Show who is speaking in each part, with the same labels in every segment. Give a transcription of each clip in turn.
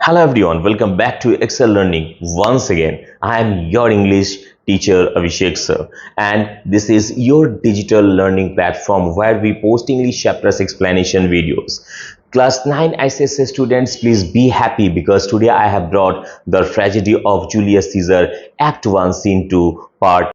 Speaker 1: Hello everyone, welcome back to Excel Learning. Once again, I am your English teacher Abhishek sir, and this is your digital learning platform where we post English chapters explanation videos. Class 9 ICSS students, please be happy because today I have brought The Tragedy of Julius Caesar Act 1 Scene 2 Part.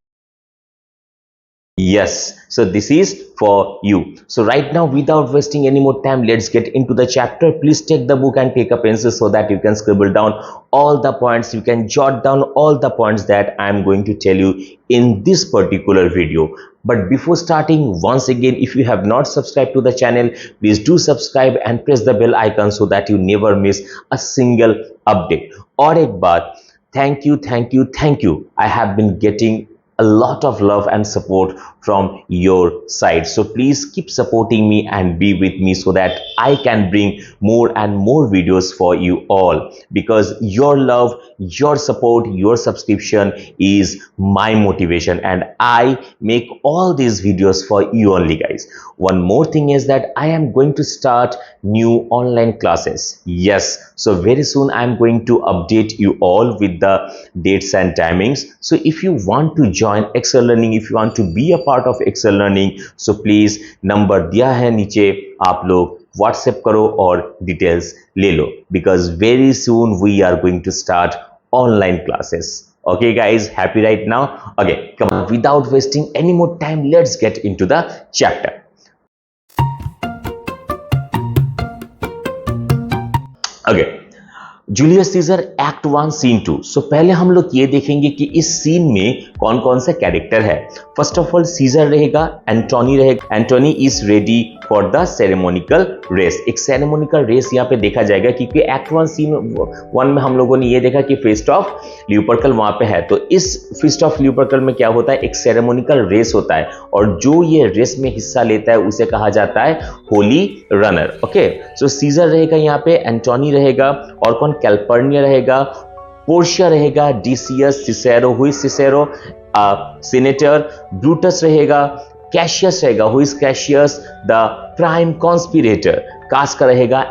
Speaker 1: Yes, so this is for you. So right now, without wasting any more time, let's get into the chapter. Please take the book and take a pencil so that you can scribble down all the points. You can jot down all the points that I am going to tell you in this particular video. But before starting, once again, if you have not subscribed to the channel, please do subscribe and press the bell icon so that you never miss a single update. और एक बात, thank you. I have been getting a lot of love and support from your side, so please keep supporting me and be with me so that I can bring more and more videos for you all, because your love, your support, your subscription is my motivation, and I make all these videos for you only, guys. One more thing is that I am going to start new online classes. Yes, so very soon I am going to update you all with the dates and timings. So if you want to join Excel Learning, if you want to be a part of Excel Learning, so please number दिया है नीचे, आप लोग WhatsApp करो और details ले लो, because very soon we are going to start online classes. Okay guys, happy right now? Okay, come on, without wasting any more time, let's get into the chapter. Okay, Julius Caesar act 1 scene 2. So पहले हम लोग ये देखेंगे कि इस scene में कौन कौन से कैरेक्टर है. फर्स्ट ऑफ ऑल सीजर रहेगा, एंटोनी रहेगा. Antony is ready for the ceremonial race. एक सेरेमोनिकल रेस यहाँ पे देखा जाएगा क्योंकि एक्ट 1 सीन 1 में हम लोगों ने ये देखा कि फीस्ट ऑफ ल्यूपर्कल वहां पे है. तो इस फीस्ट ऑफ ल्यूपर्कल में क्या होता है, एक सेरेमोनिकल रेस होता है, और जो ये रेस में हिस्सा लेता है उसे कहा जाता है होली रनर. ओके, सो सीजर रहेगा यहाँ पे, एंटोनी रहेगा, और कौन, कैल्पर्निया रहेगा, पोर्शिया रहेगा, डिसियस, सिसेरो, हुई सिसेरो सीनेटर, ब्रूटस रहेगा, कैशियस रहेगा, who is Cassius the prime conspirator, Casca रहेगा,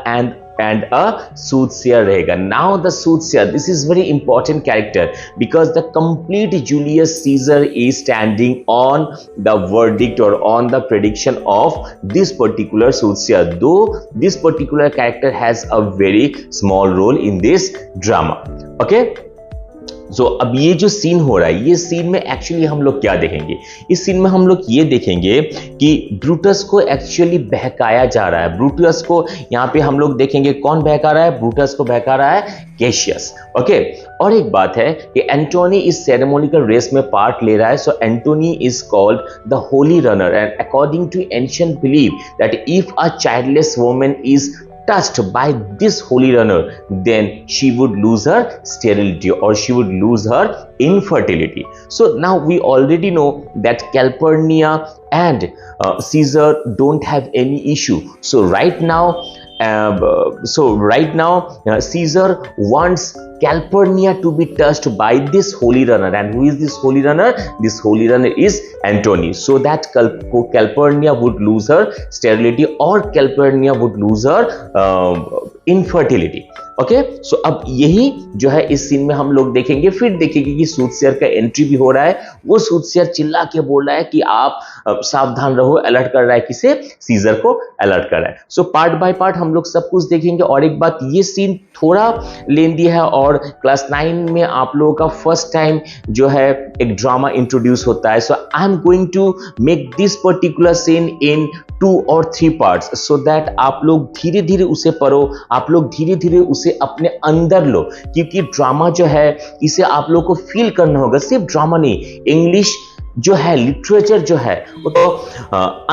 Speaker 1: and a soothsayer रहेगा. Now the soothsayer, this is very important character because the complete Julius Caesar is standing on the verdict or on the prediction of this particular soothsayer, though this particular character has a very small role in this drama. Okay, so, अब ये जो scene हो रहा है, ये scene में actually हम लोग क्या देखेंगे, इस सीन में हम लोग ये देखेंगे कि ब्रूटस को एक्चुअली बहकाया जा रहा है. ब्रूटस को यहाँ पे हम लोग देखेंगे कौन बहका रहा है, ब्रूटस को बहका रहा है कैशियस. ओके, और एक बात है कि एंटोनी इस सेरेमोनिकल रेस में पार्ट ले रहा है. So Antony is called the holy runner, and according to ancient believe that if a childless woman is touched by this holy runner, then she would lose her sterility or she would lose her infertility. So now we already know that Calpurnia and Caesar don't have any issue. So right now Caesar wants Calpurnia to be touched by this holy runner. And who is this holy runner? This holy runner is Antony, so that Calpurnia would lose her sterility or Calpurnia would lose her infertility. Okay, so अब यही जो है इस scene में हम लोग देखेंगे. फिर देखेंगे कि सूटसेयर का एंट्री भी हो रहा है. वो सूटसेयर चिल्ला के बोल रहा है कि आप सावधान रहो, अलर्ट कर रहा है किसे, सीजर को अलर्ट कर रहा है. सो पार्ट बाय पार्ट हम लोग सब कुछ देखेंगे. और एक बात, ये सीन थोड़ा लेंदी है, और क्लास 9 में आप लोगों का फर्स्ट टाइम जो है एक ड्रामा इंट्रोड्यूस होता है. So I am going to make this particular scene in 2 or 3 parts, so that आप लोग धीरे धीरे उसे पढ़ो, आप लोग धीरे धीरे उसे अपने अंदर लो, क्योंकि ड्रामा जो है इसे आप लोग को फील करना होगा. सिर्फ ड्रामा नहीं, इंग्लिश जो है, लिटरेचर जो है, वो तो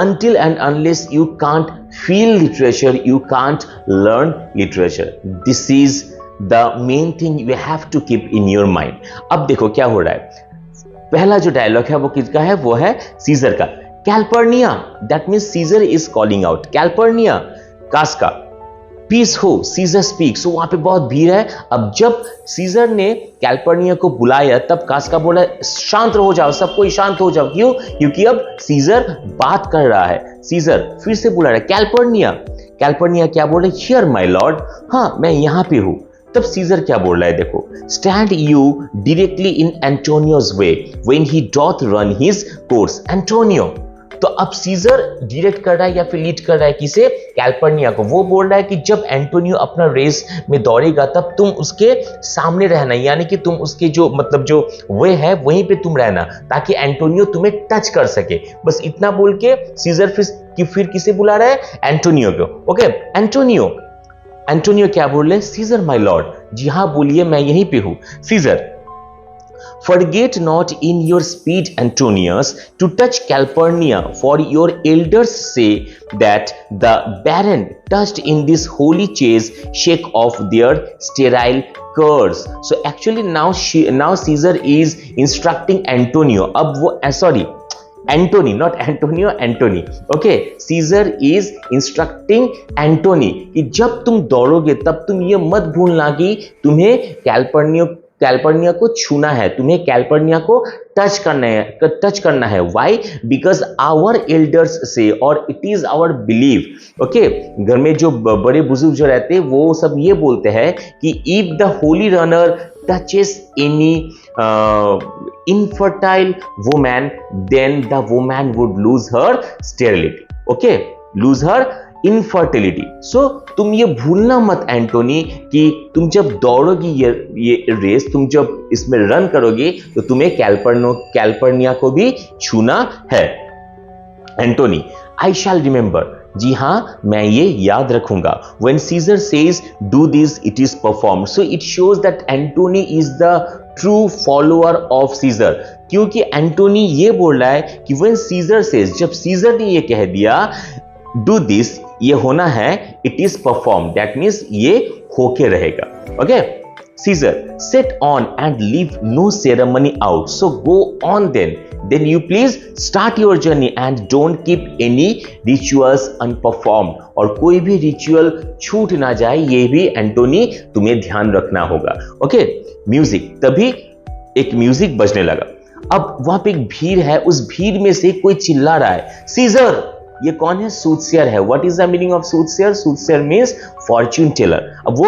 Speaker 1: until and unless you can't feel literature, you can't learn literature. This is the main thing you have to keep in your mind. अब देखो क्या हो रहा है. पहला जो डायलॉग है वो किसका है, वो है सीजर का. Calpurnia, that means Caesar is calling out. Calpurnia, Casca, peace हो, सीजर स्पीक. सो वहां पे बहुत भीड़ है. अब जब सीजर ने कैल्पर्निया को बुलाया तब कास्का बोला शांत हो जाओ, सब कोई शांत हो जाओ. क्यों? क्योंकि अब सीजर बात कर रहा है. सीजर फिर से बुला रहा है कैल्पर्निया. कैल्पर्निया क्या बोले, हियर माय लॉर्ड, हाँ मैं यहां पे हूं. तब सीजर क्या बोल रहा है, देखो, stand you directly in Antonio's way when he doth run his course. Antonio, तो अब सीजर डायरेक्ट कर रहा है या फिर लीड कर रहा है किसे, कैल्पर्निया को। वो बोल रहा है कि जब एंटोनियो अपना रेस में दौड़ेगा तब तुम उसके सामने रहना, यानी कि तुम उसके जो मतलब जो वे है वहीं पे तुम रहना, ताकि एंटोनियो तुम्हें टच कर सके। बस इतना बोल के सीजर फिर किसे बुला रहा है, एंटोनियो को। ओके, एंटोनियो क्या बोल रहे, सीजर माय लॉर्ड, जी हाँ बोलिए, मैं यहीं पे हूं। Caesar, forget not in your speed, Antonius, to touch Calpurnia, for your elders say that the barren touched in this holy chase shake off their sterile curse. So actually now Caesar is instructing Antonio. अब वो sorry, Antony, not Antonio, Antony. Okay, Caesar is instructing Antony कि जब तुम दौड़ोगे तब तुम ये मत भूलना कि तुम्हें कैल्पर्निया को छूना है, तुम्हें कैल्पर्निया को टच करना है। वाई? बिकॉज आवर एल्डर्स से, और it is our believe. Okay, घर में जो बड़े बुजुर्ग जो रहते हैं वो सब ये बोलते हैं कि if the holy runner touches any infertile woman then the woman would lose her sterility. Okay, lose her infertility. So तुम ये भूलना मत एंटोनी कि तुम जब दौड़ोगी ये रेस, तुम जब इसमें रन करोगे तो तुम्हें कैल्पर्निया को भी छूना है। एंटोनी, आई शैल रिमेंबर, जी हाँ मैं ये याद रखूंगा। When Caesar says do this, it is performed. So it shows that Antony is the true follower of Caesar. क्योंकि एंटोनी ये बोल रहा है कि when Caesar says, जब सीजर ने ये कह दिया do this, ये होना है, it is performed, that means ये होके रहेगा। Okay, Caesar, set on and leave no ceremony out, so go on then you please start your journey and don't keep any rituals unperformed. और कोई भी ritual छूट ना जाए, ये भी एंटोनी तुम्हें ध्यान रखना होगा। ओके, म्यूजिक, तभी एक म्यूजिक बजने लगा। अब वहां पे एक भीड़ है, उस भीड़ में से कोई चिल्ला रहा है, सीजर। ये कौन है, सूटसेयर है। What is the meaning of soothsayer? Soothsayer means fortune teller. अब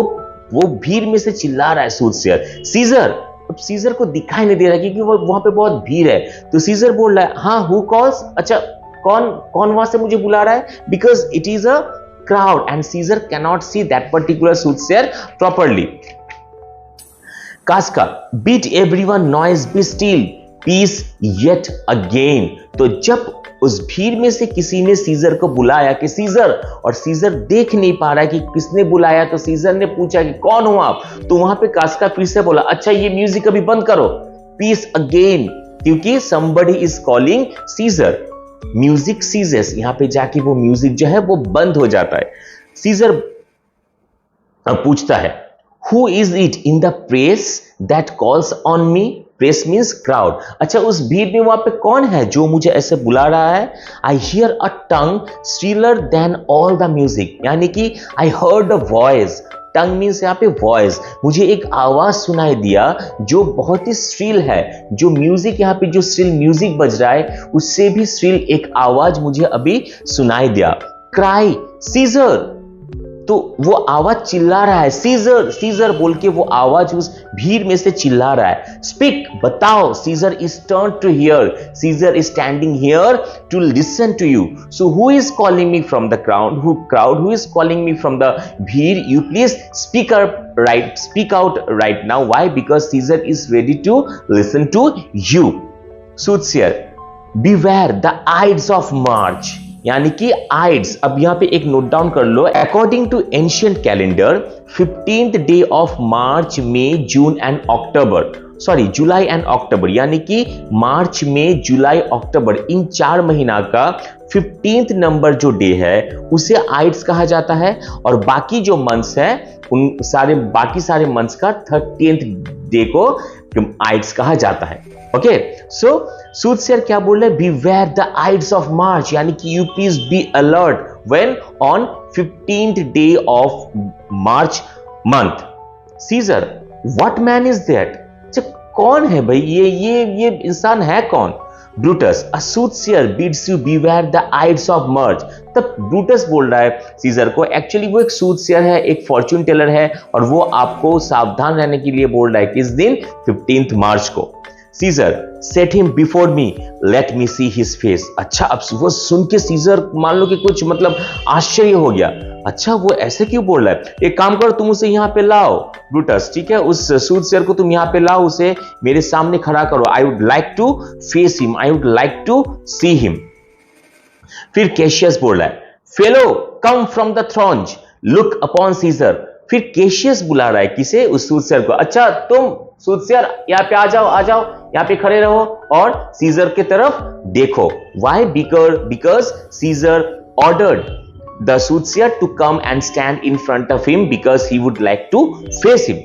Speaker 1: वो भीड़ में से चिल्ला रहा है सूटसेयर, सीजर। अब सीजर को दिखाई नहीं दे रहा क्योंकि वो वहां पे बहुत भीड़ है। तो सीजर बोल रहा है, हाँ हु कॉल्स, अच्छा कौन वहां से मुझे बुला रहा है, because it is a crowd and Caesar cannot see that particular soothsayer properly. Casca, beat everyone, noise be still, peace yet again. तो जब उस भीड़ में से किसी ने सीजर को बुलाया कि सीजर, और सीजर देख नहीं पा रहा है कि किसने बुलाया, तो सीजर ने पूछा कि कौन हो आप। तो वहां पे कास्का फिर से बोला, अच्छा ये म्यूजिक अभी बंद करो, पीस अगेन, क्योंकि somebody is calling Caesar. Music ceases, यहां पे जाके वो म्यूजिक जो है वो बंद हो जाता है। सीजर पूछता है, who is it in the press that calls on me? Press means crowd. अच्छा, उस भीड़ में वहां पे कौन है जो मुझे ऐसे बुला रहा है? I hear a tongue shriller than all the music, यानी कि I heard a voice. Tongue means यहाँ पे वॉइस, मुझे एक आवाज सुनाई दिया जो बहुत ही स्ट्रील है। जो म्यूजिक यहाँ पे जो स्ट्रील म्यूजिक बज रहा है उससे भी स्ट्रील एक आवाज मुझे अभी सुनाई दिया। क्राई सीजर, तो वो आवाज चिल्ला रहा है, सीजर सीजर बोल के वो आवाज उस भीड़ में से चिल्ला रहा है। स्पीक, बताओ। Caesar is turn to hear, Caesar is standing here to listen to you. So who is calling me from the crowd, who is calling me from the भीड़? You please speak out right now. Why? Because Caesar is ready to listen to you. Soothsayer, beware the ides of March, यानी कि aides. अब यहां पे एक note down कर लो। According to ancient calendar 15th day of March, May, June and October, sorry July and October, यानी कि मार्च, मई, जुलाई, अक्टूबर, इन 4 महीना का 15th नंबर जो डे है उसे आइड्स कहा जाता है। और बाकी जो मंथ्स है उन बाकी सारे मंथ्स का 30th डे को आइड्स कहा जाता है। ओके, सो सूटसेयर क्या बोल रहे हैं? Beware the ides of March, यानी कि you please be alert when on 15th day of March month. Caesar, what man is that? कौन है भाई ये इंसान है कौन? Brutus, a soothsayer bids you beware the ides of March. तब ब्रूटस बोल रहा है सीजर को, एक्चुअली वो एक सूटसेयर है, एक फॉर्च्यून टेलर है, और वो आपको सावधान रहने के लिए बोल रहा है किस दिन, 15 मार्च को। Caesar, set him before me, let me see his face. अच्छा, अब वो सुन के सीजर मान लो कि कुछ मतलब आश्चर्य हो गया। अच्छा, वो ऐसे क्यों बोल रहा है? एक काम करो, तुम उसे यहां पे लाओ ब्रूटस, ठीक है, उस सूटसेयर को तुम यहां पे लाओ, उसे मेरे सामने खड़ा करो। I would like to face him, I would like to see him. फिर कैशियस बोल रहा है, fellow come from the throngs, look upon Caesar. फिर कैशियस बुला रहा है किसे, उस सूटसेयर को। अच्छा, तुम सूटसेयर यहाँ पे आ जाओ, आ जाओ, यहाँ पे खड़े रहो और सीजर की तरफ देखो। Why? Because Caesar ordered the soothsayer to come and stand in front of him because he would like to face him.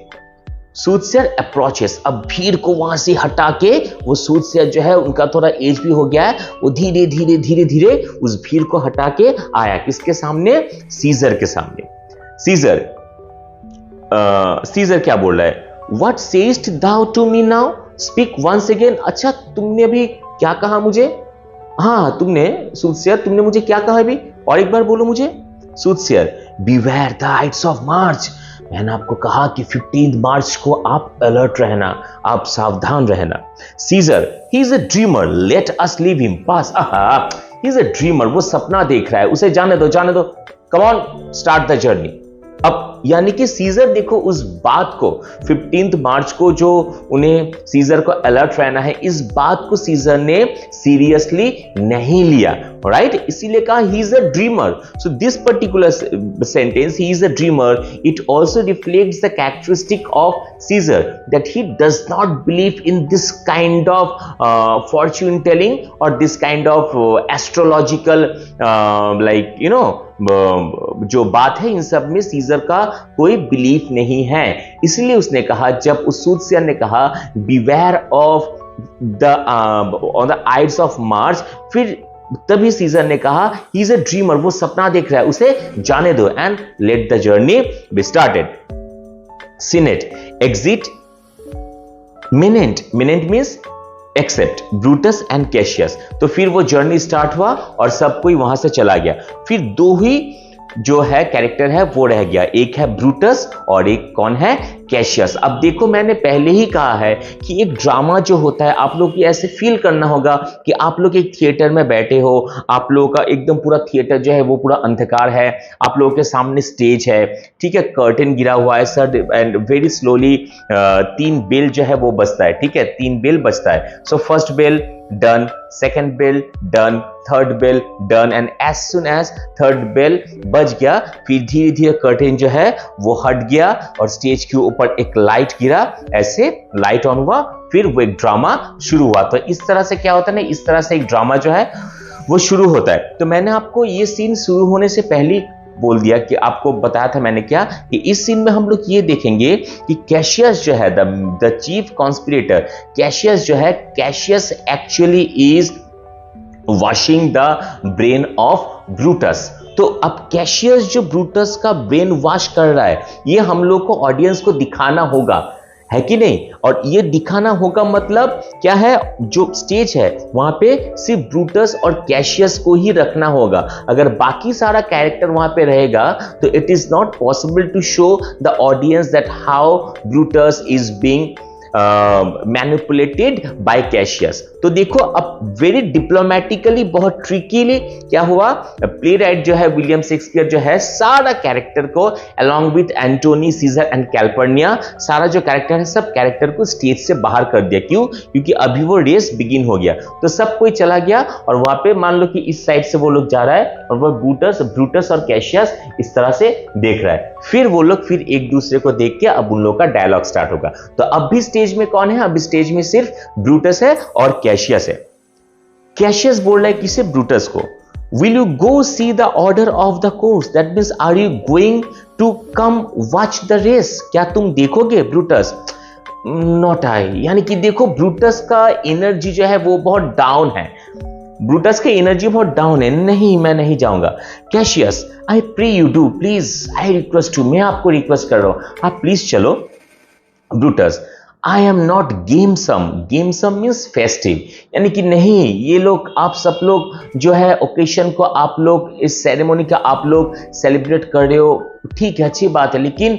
Speaker 1: Soothsayer approaches, अब भीड़ को वहां से हटा के, वो सूटसेयर जो है उनका थोड़ा एज भी हो गया है, वो धीरे धीरे धीरे धीरे उस भीड़ को हटा के आया किसके सामने, सीजर के सामने। सीजर क्या बोल रहा है, What sayest thou to me now? Speak once again. अच्छा, तुमने अभी क्या कहा मुझे? हाँ, तुमने सूटसेयर, तुमने मुझे क्या कहा अभी? और एक बार बोलो मुझे। सूटसेयर, Beware the Ides of March. मैंने आपको कहा कि 15 मार्च को आप अलर्ट रहना, आप सावधान रहना। Caesar, he is a dreamer. Let us leave him pass. He is a dreamer. वो सपना देख रहा है, उसे जाने दो, जाने दो। Come on, start the journey. अब यानी कि सीजर देखो उस बात को, 15 मार्च को जो उन्हें सीजर को अलर्ट रहना है, इस बात को सीजर ने सीरियसली नहीं लिया, राइट? इसीलिए कहा he is a dreamer. So this particular sentence, he is a dreamer, it also reflects the characteristic of Caesar that he does not believe in this kind of fortune telling और this kind of astrological like you know जो बात है, इन सब में scissor का कोई belief नहीं है। इसलिए उसने कहा, जब उस सूटसेयर ने कहा beware of the on the ides of मार्च, फिर तभी सीजर ने कहा ही इज अ ड्रीमर, वो सपना देख रहा है, उसे जाने दो, and let the journey be started. Senate, exit मिनेंट, मिनेंट means except Brutus and Cassius. तो फिर वो जर्नी स्टार्ट हुआ और सब कोई वहां से चला गया। फिर दो ही जो है कैरेक्टर है वो रह गया, एक है ब्रूटस और एक कौन है, कैशियस। अब देखो, मैंने पहले ही कहा है कि एक ड्रामा जो होता है, आप लोग को ऐसे फील करना होगा कि आप लोग एक थिएटर में बैठे हो, आप लोगों का एकदम पूरा थिएटर जो है वो पूरा अंधकार है, आप लोगों के सामने स्टेज है, ठीक है, कर्टेन गिरा हुआ है sir, and very slowly 3 bell जो है वो बजता है, ठीक है, 3 बेल बजता है। So first bell done, second bell done, third bell done, and as soon as third bell बज गया, फिर धीरे धीरे कर्टेन जो है वो हट गया और स्टेज के ऊपर एक लाइट गिरा, ऐसे लाइट ऑन हुआ, फिर वो एक ड्रामा शुरू हुआ। तो इस तरह से क्या होता है ना, इस तरह से एक ड्रामा जो है वो शुरू होता है। तो मैंने आपको ये सीन शुरू होने से पहले बोल दिया कि आपको बताया था मैंने क्या, कि इस सीन में हम लोग ये देखेंगे कि कैशियस जो है द चीफ कॉन्स्पिरेटर, कैशियस जो है, Cassius actually is washing the brain of Brutus. तो अब कैशियस जो ब्रूटस का ब्रेन वॉश कर रहा है, ये हम लोग को ऑडियंस को दिखाना होगा, है कि नहीं? और ये दिखाना होगा मतलब क्या है, जो स्टेज है वहां पे सिर्फ ब्रूटस और कैशियस को ही रखना होगा। अगर बाकी सारा कैरेक्टर वहां पे रहेगा तो it is not possible to show the audience that how Brutus is being manipulated by Cassius. तो देखो, अब वेरी डिप्लोमेटिकली, बहुत ट्रिकीली क्या हुआ, प्ले राइट जो है विलियम शेक्सपियर जो है, सारा कैरेक्टर को along with Antony, Caesar and Calpurnia, सारा जो कैरेक्टर है सब कैरेक्टर को स्टेज से बाहर कर दिया। क्यों? क्योंकि अभी वो रेस बिगिन हो गया, तो सब कोई चला गया और वहां पे मान लो कि इस साइड से वो लोग जा रहा है और वो ब्रूटस और कैशियस इस तरह से देख रहा है। फिर वो लोग फिर एक दूसरे को देख के अब उन लोग का डायलॉग स्टार्ट होगा। तो अब भी स्टेज में कौन है? अभी स्टेज में सिर्फ ब्रूटस है और कैशियस है। कैशियस बोल रहा है किसे? ब्रूटस को, will you go see the order of the course, that means are you going to come watch the race, क्या तुम देखोगे? ब्रूटस, नॉट आई, यानी कि देखो ब्रूटस का एनर्जी जो है वो बहुत डाउन है, ब्रूटस की एनर्जी बहुत डाउन है, नहीं मैं नहीं जाऊंगा। Cassius, I pray you do, please I request you, मैं आपको रिक्वेस्ट कर रहा हूं, आप प्लीज चलो। Brutus, I am not gamesome, gamesome means festive, यानी कि नहीं, ये लोग आप सब लोग जो है ओकेशन को आप लोग इस सेरेमोनी का आप लोग सेलिब्रेट कर रहे हो, ठीक है, अच्छी बात है, लेकिन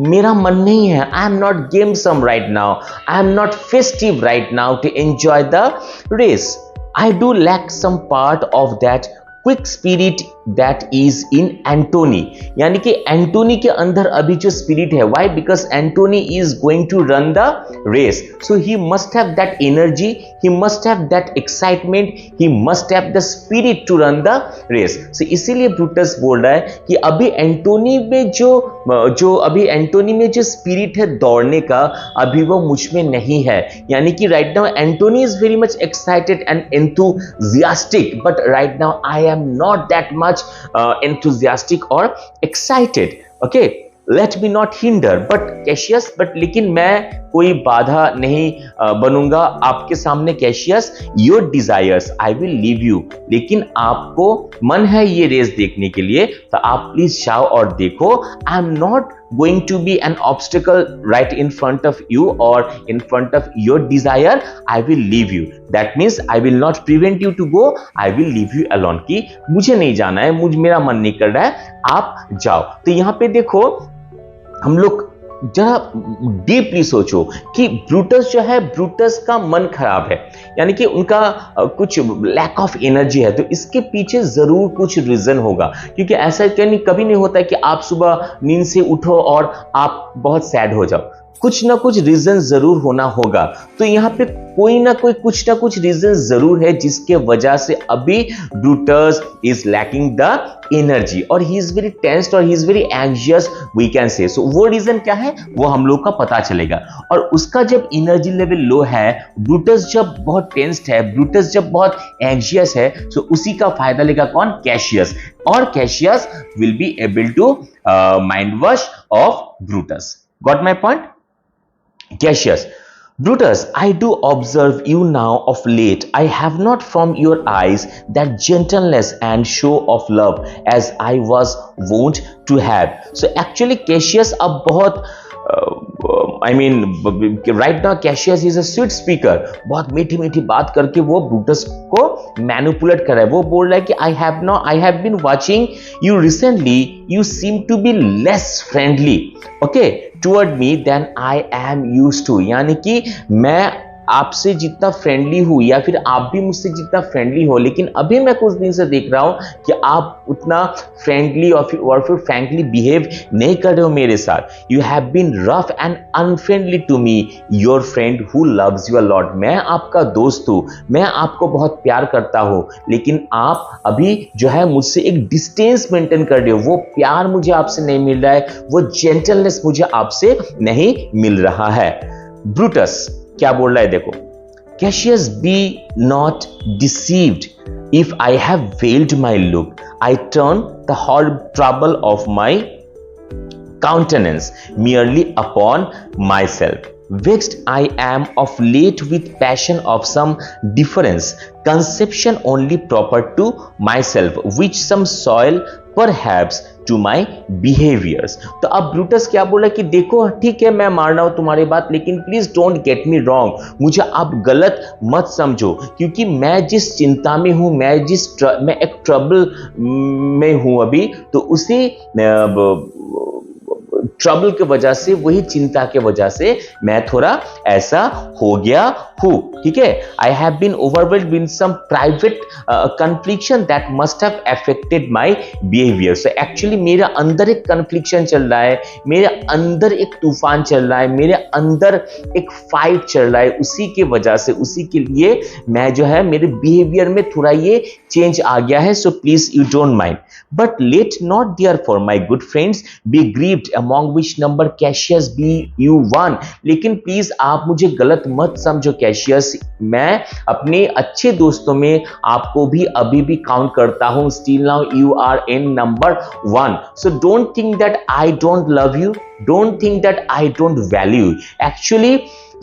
Speaker 1: मेरा मन नहीं है। I am not gamesome right now, I am not festive right now to enjoy the race. I do lack some part of that quick spirit that is in Antony, यानी कि एंटोनी के अंदर अभी जो स्पिरिट है, why, because Antony is going to run the race, so he must have that energy, he must have that excitement, he must have the spirit to run the race. सो इसीलिए Brutus बोल रहा है कि अभी एंटोनी में अभी एंटोनी में जो स्पिरिट है दौड़ने का, अभी वो मुझ में नहीं है, यानी कि right now Antony is very much excited and enthusiastic, but right now I am not that much enthusiastic or excited. Okay, let me not hinder, but Cassius, but लेकिन मैं कोई बाधा नहीं बनूंगा आपके सामने Cassius. Your desires I will leave you, लेकिन आपको मन है ये रेस देखने के लिए तो आप प्लीज जाओ और देखो। आई am not going to be an obstacle right in front of you or in front of your desire. I will leave you, that means I will not prevent you to go, I will leave you alone, कि मुझे नहीं जाना है, मेरा मन नहीं कर रहा है, आप जाओ। तो यहां पे देखो, हम लोग जरा डीपली सोचो कि ब्रूटस जो है, ब्रूटस का मन खराब है, यानी कि उनका कुछ लैक ऑफ एनर्जी है, तो इसके पीछे जरूर कुछ रीजन होगा, क्योंकि ऐसा कभी नहीं होता कि आप सुबह नींद से उठो और आप बहुत सैड हो जाओ, कुछ ना कुछ रीजन जरूर होना होगा। तो यहाँ पे कोई ना कुछ रीजन जरूर है जिसके वजह से अभी Brutus is lacking the energy और ही इज वेरी टेंस्ड और he is very anxious, we can say. So वो रीजन क्या है वो हम लोग का पता चलेगा। और उसका जब एनर्जी लेवल लो है, ब्रूटस जब बहुत टेंस्ड है, ब्रूटस जब बहुत एंग्जियस है, सो उसी का फायदा लेगा कौन? कैशियस, और Cassius will be able to mind wash of Brutus. Got my point? Cassius, Brutus, I do observe you now of late. I have not from your eyes that gentleness and show of love as I was wont to have. So actually Cassius अब बहुत right now Cassius is a sweet speaker, बहुत मीठी मीठी बात करके वो Brutus को manipulate कर रहा है। वो बोल रहा है कि I have been watching you recently, you seem to be less friendly okay toward me then I am used to, यानी कि मैं आपसे जितना फ्रेंडली हूं या फिर आप भी मुझसे जितना फ्रेंडली हो, लेकिन अभी मैं कुछ दिन से देख रहा हूं कि आप उतना फ्रेंडली और फिर फ्रैंकली बिहेव नहीं कर रहे हो मेरे साथ। You have been rough and unfriendly to me, your friend who loves you a lot. मैं आपका दोस्त हूं, मैं आपको बहुत प्यार करता हूं, लेकिन आप अभी जो है मुझसे एक डिस्टेंस मेंटेन कर रहे हो। वो प्यार मुझे आपसे नहीं मिल रहा है, वो जेंटलनेस मुझे आपसे नहीं मिल रहा है। ब्रूटस क्या बोल रहा है देखो, Cassius be not deceived if I have veiled my look, I turn the whole trouble of my countenance merely upon myself. Vexed I am of late with passion of some difference, conception only proper to myself, which some soil perhaps to my behaviors. तो अब Brutus क्या बोला कि देखो ठीक है मैं मान रहा हूं तुम्हारी बात, लेकिन please don't get me wrong, मुझे आप गलत मत समझो, क्योंकि मैं जिस चिंता में हूं, मैं एक ट्रबल में हूं अभी, तो उसी ट्रबल की वजह से, वही चिंता के वजह से मैं थोड़ा ऐसा हो गया हूं, ठीक है। I have been overwhelmed with some private confliction that must have affected my behaviour. So actually मेरे अंदर एक कन्फ्लिक्शन चल रहा है, मेरे अंदर एक तूफान चल रहा है, मेरे अंदर एक फाइट चल रहा है, उसी के वजह से, उसी के लिए मैं जो है मेरे बिहेवियर में थोड़ा ये चेंज आ गया है। So please you don't mind, but let not therefore my good friends be grieved among which number Cassius be you one। लेकिन प्लीज आप मुझे गलत मत समझो कैशियस, मैं अपने अच्छे दोस्तों में आपको भी अभी भी काउंट करता हूं। Still now you are in number 1, so don't think that I don't love you, don't think that I don't value. Actually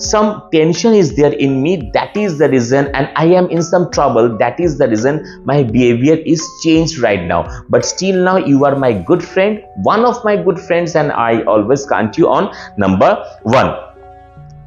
Speaker 1: some tension is there in me, that is the reason, and I am in some trouble, that is the reason my behavior is changed right now, but still now you are my good friend, one of my good friends, and I always count you on number 1.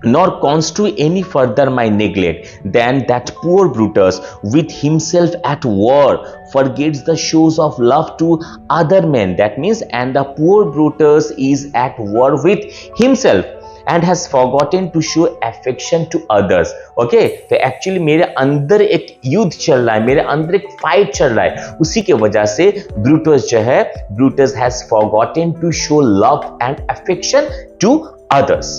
Speaker 1: nor constitute any further my neglect than that poor Brutus with himself at war forgets the shows of love to other men. That means, and the poor Brutus is at war with himself and has forgotten to show affection to others. Okay, तो actually मेरे अंदर एक युद्ध चल रहा है, मेरे अंदर एक फाइट चल रहा है, उसी के वजह से ब्रूटस जो है, Brutus has forgotten to show love and affection to others.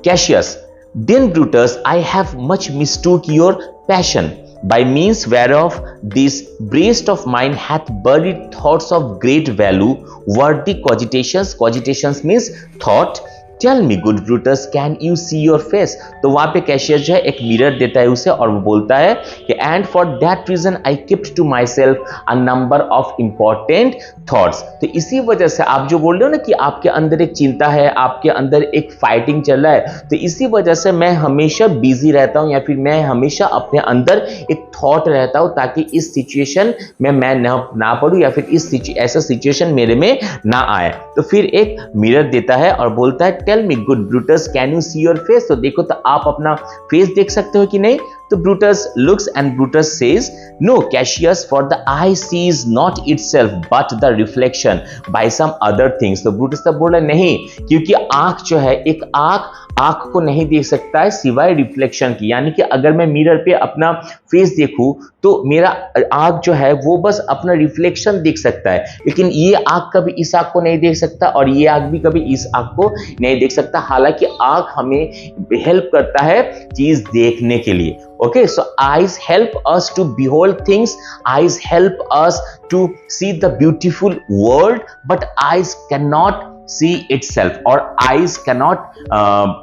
Speaker 1: Cassius, then Brutus, I have much mistook your passion, by means whereof this breast of mine hath buried thoughts of great value, worthy cogitations. Cogitations means thought. Tell me, good Brutus, can you see your face? तो वहां पे Cassius जो है एक mirror देता है उसे और वो बोलता है कि and for that reason I kept to myself a number of important thoughts. तो इसी वजह से आप जो बोल रहे हो ना कि आपके अंदर एक चिंता है, आपके अंदर एक फाइटिंग चल रहा है, तो इसी वजह से मैं हमेशा बिजी रहता हूं या फिर मैं हमेशा अपने अंदर एक थॉट रहता हूं ताकि इस सिचुएशन में मैं ना पड़ूं या फिर इस ऐसा सिचुएशन मेरे में ना आए. तो फिर एक मिरर देता है और बोलता है tell me good Brutus can you see your face. तो देखो तो आप अपना फेस देख सकते हो कि नहीं. तो Brutus looks and Brutus says no Cassius for the eye sees not itself but the reflection by some other things. तो ब्रूटस तब बोला नहीं, क्योंकि आंख जो है, एक आंख को नहीं देख सकता है सिवाय रिफ्लेक्शन की. यानी कि अगर मैं मिरर पे अपना फेस देखूं तो मेरा आंख जो है वो बस अपना रिफ्लेक्शन देख सकता है, लेकिन ये आंख कभी इस आंख को नहीं देख सकता और ये आंख भी कभी इस आंख को नहीं देख सकता. हालांकि आंख हमें हेल्प करता है चीज देखने के लिए. Okay, so eyes help us to behold things, eyes help us to see the beautiful world, but eyes cannot see itself or eyes cannot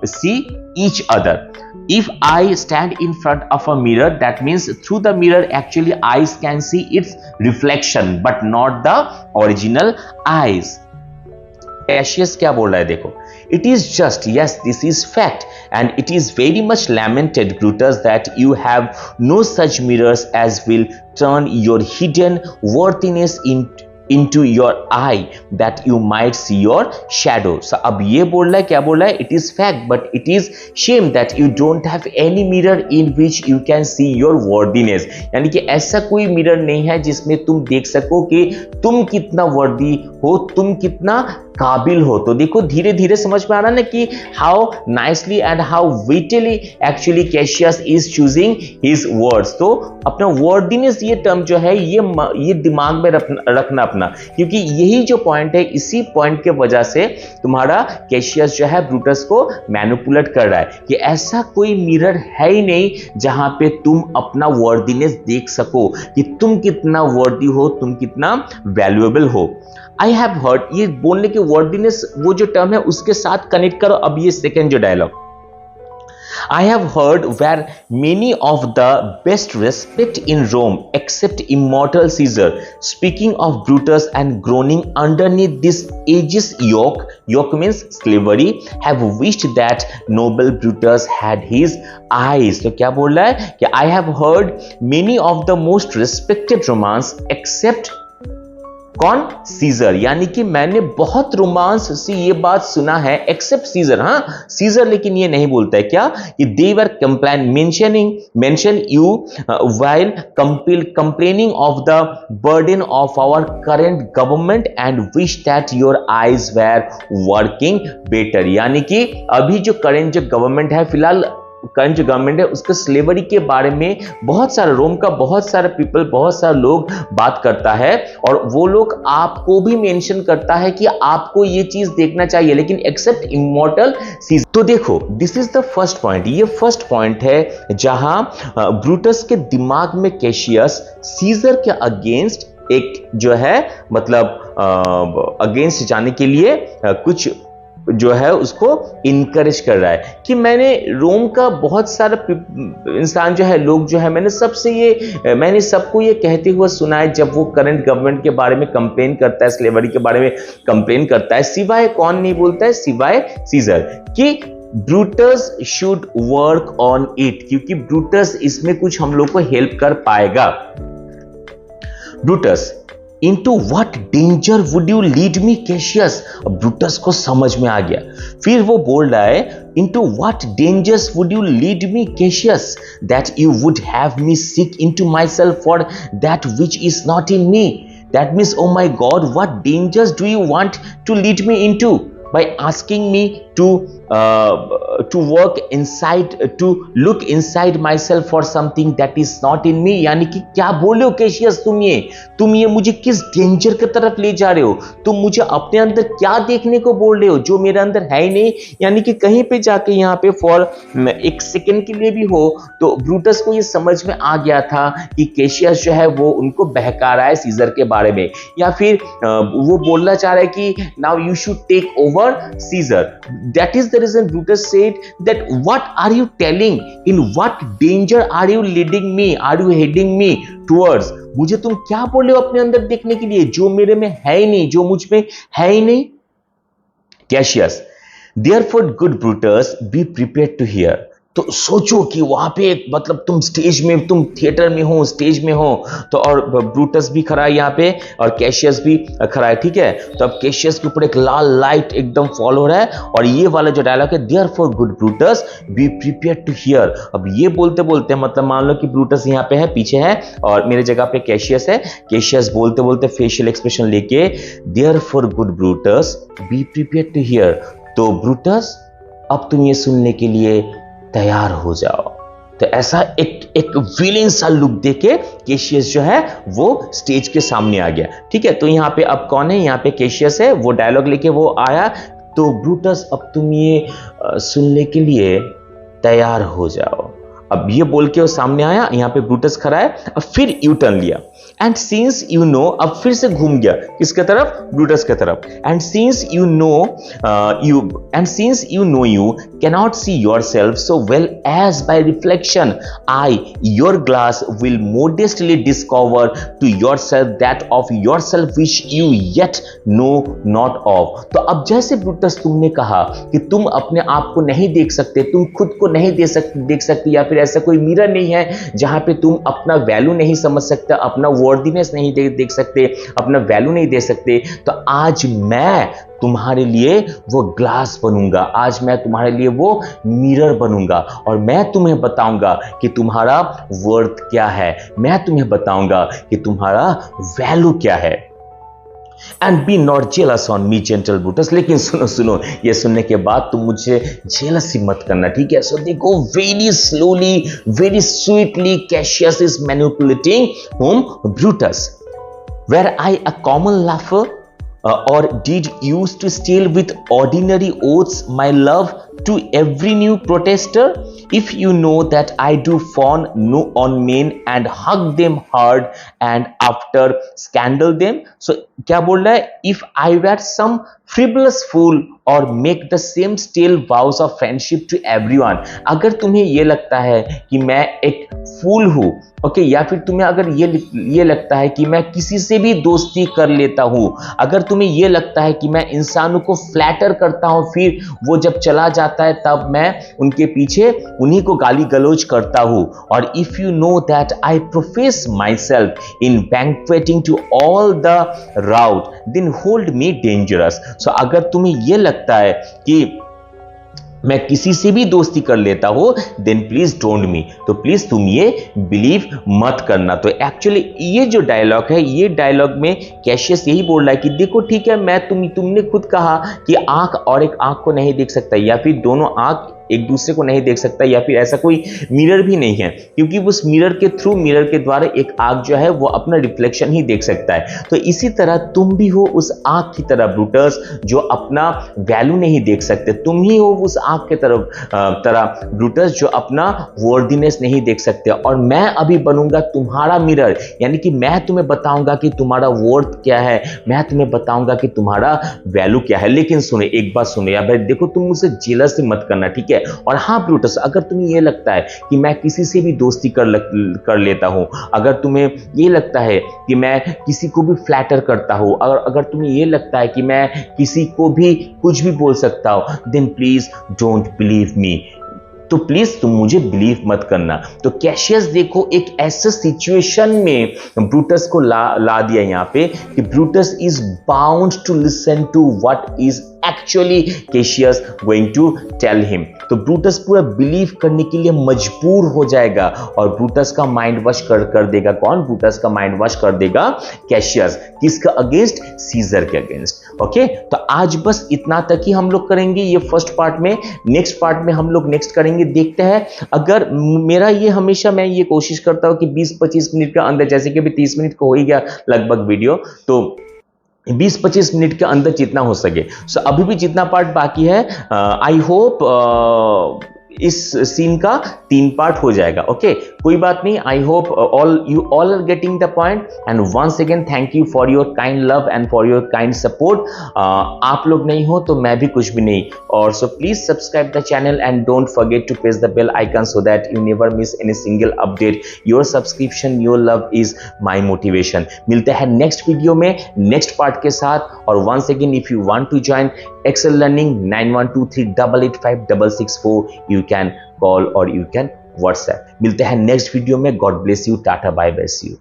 Speaker 1: see each other. If I stand in front of a mirror, that means through the mirror actually eyes can see its reflection but not the original eyes. Cassius क्या बोल रहा है देखो. It is just, yes, this is fact, and it is very much lamented, Brutus, that you have no such mirrors as will turn your hidden worthiness into your eye, that you might see your shadow. So अब ये बोल रहा है, क्या बोल रहा है, it is fact but it is shame that you don't have any mirror in which you can see your worthiness. यानी कि ऐसा कोई मिरर नहीं है जिसमें तुम देख सको कि तुम कितना वर्दी हो, तुम कितना काबिल हो. तो देखो धीरे धीरे समझ में आ रहा है ना कि how nicely and how विटली actually Cassius is choosing his words. तो अपना वर्दीनेस ये टर्म जो है ये दिमाग में रखना अपना, क्योंकि यही जो पॉइंट है, इसी पॉइंट के वजह से तुम्हारा कैशियस जो है ब्रूटस को मैनिपुलेट कर रहा है कि ऐसा कोई मिरर है ही नहीं जहां पे तुम अपना वर्दीनेस देख सको कि तुम कितना वर्दी हो, तुम कितना वैल्यूएबल हो. आई हैव हर्ड, ये बोलने के वर्दीनेस वो जो टर्म है उसके साथ कनेक्ट करो. अब ये सेकेंड जो dialogue, I have heard where many of the best respect in Rome except immortal Caesar, speaking of Brutus and groaning underneath this aegis yoke means slavery, have wished that noble Brutus had his eyes. तो क्या बोल रहा है कि I have heard many of the most respected Romans except कौन, scissor. यानी कि मैंने बहुत रोमांस से ये बात सुना है एक्सेप्ट सीजर. हाँ सीजर, लेकिन ये नहीं बोलता है क्या कि they were mention you while complaining of the burden of our current government and wish that your eyes were working better. यानी कि अभी जो करंट जो गवर्नमेंट है, फिलहाल करंट जो गवर्नमेंट है, उसके स्लेवरी के बारे में बहुत सारा रोम का बहुत सारा पीपल, बहुत सारे लोग बात करता है और वो लोग आपको भी मेंशन करता है कि आपको ये चीज देखना चाहिए, लेकिन एक्सेप्ट इमॉर्टल सीजर. तो देखो this is the first point. ये फर्स्ट पॉइंट है जहां ब्रूटस के दिमाग में कैशियस सीजर के अगेंस्ट एक जो है मतलब अगेंस्ट जाने के लिए कुछ जो है उसको इनकरेज कर रहा है कि मैंने रोम का बहुत सारा इंसान जो है, लोग जो है, मैंने सबको ये कहते हुए सुना है जब वो करंट गवर्नमेंट के बारे में कंप्लेन करता है, स्लेवरी के बारे में कंप्लेन करता है, सिवाय कौन नहीं बोलता है, सिवाय सीजर, कि Brutus should work on it, क्योंकि ब्रूटस इसमें कुछ हम लोग को हेल्प कर पाएगा. Brutus, Into what danger would you lead me, Cassius? अब ब्रूटस को समझ में आ गया। फिर वो बोल रहा है Into what dangers would you lead me, Cassius, that you would have me seek into myself for that which is not in me? That means, oh my God, what dangers do you want to lead me into by asking me to work inside, to look inside myself for something that is not in me? यानी कि क्या बोल रहे हो Cassius, तुम ये मुझे किस डेंजर की तरफ ले जा रहे हो? तुम मुझे अपने अंदर क्या देखने को बोल रहे हो जो मेरे अंदर है ही नहीं? यानी कि कहीं पे जाके यहाँ पे फॉर एक सेकंड के लिए भी हो तो ब्रूटस को ये समझ में आ गया था कि कैशियस जो है वो उनको बहका रहा है सीजर के बारे में, या फिर वो बोलना चाह रहा है कि now you should take over Caesar. That is the reason Brutus said that what are you telling, in what danger are you leading me, are you heading me towards? मुझे तुम क्या बोल रहे हो अपने अंदर देखने के लिए जो मेरे में है ही नहीं, जो मुझ में है ही नहीं? Cassius, therefore good Brutus, be prepared to hear। तो सोचो कि वहां पे मतलब तुम स्टेज में, तुम थिएटर में हो, स्टेज में हो, तो और ब्रूटस भी खड़ा है यहाँ पे और कैशियस भी खड़ा है, ठीक है? तो अब कैशियस के ऊपर एक लाल लाइट एकदम फॉल हो रहा है और ये वाला जो डायलॉग है therefore good Brutus be prepared to hear. अब ये बोलते बोलते मतलब मान लो कि ब्रूटस यहाँ पे है, पीछे है और मेरे जगह पे कैशियस है। कैशियस बोलते बोलते फेशियल एक्सप्रेशन लेके therefore good Brutus be prepared to hear. तो ब्रूटस अब तुम ये सुनने के लिए तैयार हो जाओ। तो ऐसा एक विलेन सा लुक देके कैशियस जो है वो स्टेज के सामने आ गया, ठीक है? तो यहाँ पे अब कौन है? यहाँ पे कैशियस है, वो डायलॉग लेके वो आया। तो ब्रूटस अब तुम ये सुनने के लिए तैयार हो जाओ। अब ये बोल के वो सामने आया, यहाँ पे ब्रूटस खड़ा है, अब फिर यू टर्न लिया एंड सिंस यू नो, अब फिर से घूम गया किसके तरफ? ब्रूटस के तरफ। And since you know you cannot see yourself so well as by reflection, I your glass will modestly discover to yourself that of yourself which you yet know not of. तो अब जैसे Brutus तुमने कहा कि तुम अपने आप को नहीं देख सकते, तुम खुद को नहीं देख सकते, या फिर ऐसा कोई मिरर नहीं है जहां पे तुम अपना वैल्यू नहीं समझ सकते, अपना वर्दीनेस नहीं देख सकते, अपना वैल्यू नहीं दे सकते, तो आज मैं तुम्हारे लिए वो ग्लास बनूंगा, आज मैं तुम्हारे लिए वो मिरर बनूंगा और मैं तुम्हें बताऊंगा कि तुम्हारा वर्थ क्या है, मैं तुम्हें बताऊंगा कि तुम्हारा वैल्यू क्या है। And be not jealous on me gentle Brutus. लेकिन सुनो ये सुनने के बाद तुम मुझे जेलसी मत करना, ठीक है? सो देखो very slowly, very sweetly Cassius is manipulating whom? Brutus. Were I a common laugher, or did used to steal with ordinary oaths my love to every new protester? If you know that I do fawn on men and hug them hard and after scandal them. So क्या बोल रहा है? If I were some frivolous fool or make the same stale vows of friendship to everyone. अगर तुम्हें ये लगता है कि मैं एक फूल हूं, ओके, या फिर तुम्हें अगर ये लगता है कि मैं किसी से भी दोस्ती कर लेता हूं, अगर तुम्हें ये लगता है कि मैं इंसानों को फ्लैटर करता हूं, फिर वो जब चला जाता है तब मैं उनके पीछे उन्हीं को गाली गलौज करता हूं, और if you know that I profess my self in banqueting to all the rout then hold me dangerous. So अगर तुम्हें ये लगता है कि मैं किसी से भी दोस्ती कर लेता हूं, देन प्लीज डोंट मी, तो प्लीज तुम ये बिलीव मत करना। तो एक्चुअली ये जो डायलॉग है, ये डायलॉग में कैशियस यही बोल रहा है कि देखो ठीक है, मैं तुमने खुद कहा कि आंख और एक आंख को नहीं देख सकता, या फिर दोनों आंख एक दूसरे को नहीं देख सकता, या फिर ऐसा कोई मिरर भी नहीं है, क्योंकि उस मिरर के थ्रू, मिरर के द्वारा एक आंख जो है वो अपना रिफ्लेक्शन ही देख सकता है। तो इसी तरह तुम भी हो उस आंख की तरह ब्रूटस, जो अपना वैल्यू नहीं देख सकते। तुम ही हो उस आंख के तरह ब्रूटस, जो अपना वर्दीनेस नहीं देख सकते, और मैं अभी बनूंगा तुम्हारा मिरर, यानी कि मैं तुम्हें बताऊंगा कि तुम्हारा वर्थ क्या है, मैं तुम्हें बताऊंगा कि तुम्हारा वैल्यू क्या है। लेकिन सुने, एक बात सुने यार भाई, देखो तुम मुझसे जेलस मत करना, ठीक है? और हाँ ब्रूटस, अगर तुम्हें यह लगता है कि मैं किसी से भी दोस्ती कर लेता हूं, अगर तुम्हें यह लगता है कि मैं किसी को भी फ्लैटर करता हूं, अगर तुम्हें यह लगता है कि मैं किसी को भी कुछ भी बोल सकता हूं, then please don't believe me. तो प्लीज तुम मुझे बिलीव मत करना। तो कैशियस देखो एक ऐसे सिचुएशन में ब्रूटस को ला दिया यहां पे कि Brutus is bound to listen to what is actually Cassius going to tell him. तो ब्रूटस पूरा बिलीव करने के लिए मजबूर हो जाएगा और ब्रूटस का माइंड वॉश कर देगा कौन? ब्रूटस का माइंड वॉश कर देगा कैशियस। किसका अगेंस्ट? सीजर के अगेंस्ट। ओके, तो आज बस इतना तक ही हम लोग करेंगे ये फर्स्ट पार्ट में। नेक्स्ट पार्ट में हम लोग नेक्स्ट करेंगे, देखते हैं। अगर मेरा ये हमेशा मैं ये कोशिश करता हूं कि 20-25 मिनट के अंदर, जैसे कि अभी 30 मिनट का हो ही गया लगभग वीडियो, तो 20-25 मिनट के अंदर जितना हो सके। सो अभी भी जितना पार्ट बाकी है, आई होप इस सीन का 3 पार्ट हो जाएगा। ओके, कोई बात नहीं। I hope you all are getting the point and once again thank you for your kind love and for your kind support. आप लोग नहीं हो तो मैं भी कुछ भी नहीं। और so please subscribe the channel and don't forget to press the bell icon so that you never miss any single update. Your subscription, your love is my motivation. मिलते हैं नेक्स्ट वीडियो में नेक्स्ट पार्ट के साथ। और once again if you want to join Excel Learning 9123885664, you can call or you can WhatsApp। मिलते हैं next video में। God bless you, tata bye bye, see you.